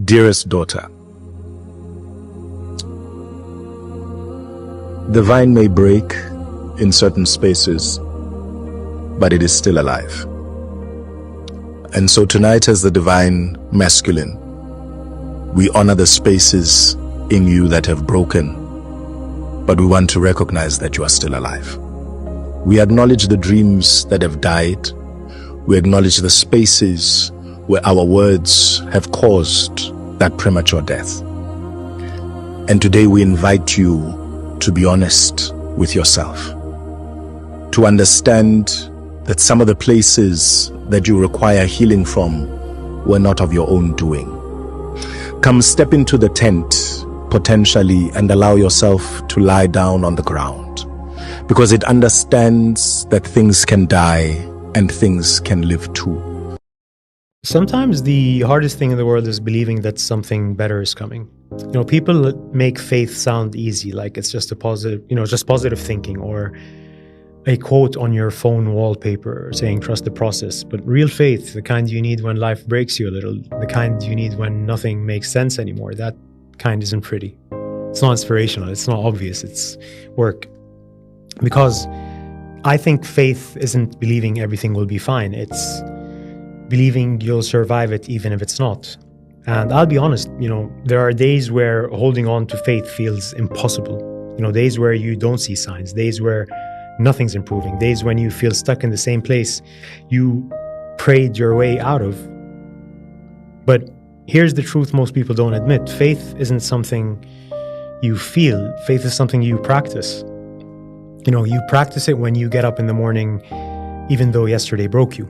Dearest daughter, the vine may break in certain spaces, but it is still alive. And so tonight, as the divine masculine, we honor the spaces in you that have broken, but we want to recognize that you are still alive. We acknowledge the dreams that have died. We acknowledge the spaces where our words have caused that premature death. And today we invite you to be honest with yourself, to understand that some of the places that you require healing from were not of your own doing. Come step into the tent potentially and allow yourself to lie down on the ground, because it understands that things can die and things can live too. Sometimes the hardest thing in the world is believing that something better is coming. People make faith sound easy, like it's just a positive, just positive thinking, or a quote on your phone wallpaper saying trust the process. But real faith, the kind you need when life breaks you a little, the kind you need when nothing makes sense anymore, that kind isn't pretty. It's not inspirational, it's not obvious, it's work. Because I think faith isn't believing everything will be fine, it's believing you'll survive it even if it's not. And I'll be honest, there are days where holding on to faith feels impossible. Days where you don't see signs, days where nothing's improving, days when you feel stuck in the same place you prayed your way out of. But here's the truth most people don't admit. Faith isn't something you feel, faith is something you practice. You practice it when you get up in the morning, even though yesterday broke you.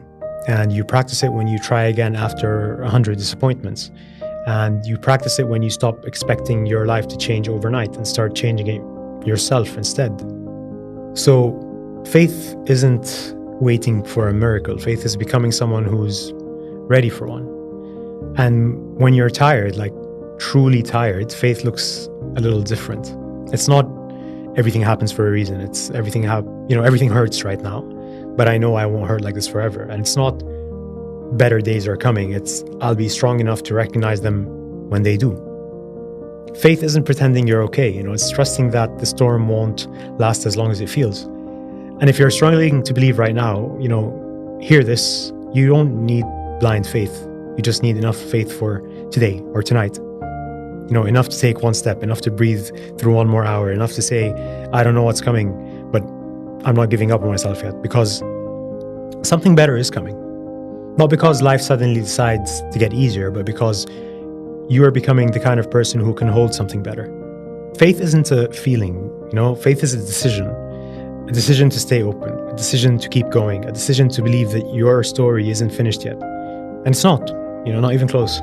And you practice it when you try again after 100 disappointments. And you practice it when you stop expecting your life to change overnight and start changing it yourself instead. So faith isn't waiting for a miracle. Faith is becoming someone who's ready for one. And when you're tired, like truly tired, faith looks a little different. It's not everything happens for a reason. It's everything hurts right now, but I know I won't hurt like this forever. And it's not better days are coming. It's I'll be strong enough to recognize them when they do. Faith isn't pretending you're okay. It's trusting that the storm won't last as long as it feels. And if you're struggling to believe right now, hear this. You don't need blind faith. You just need enough faith for today or tonight. Enough to take one step, enough to breathe through one more hour, enough to say, I don't know what's coming, but I'm not giving up on myself yet, because something better is coming. Not because life suddenly decides to get easier, but because you are becoming the kind of person who can hold something better. Faith isn't a feeling, faith is a decision to stay open, a decision to keep going, a decision to believe that your story isn't finished yet. And it's not, not even close.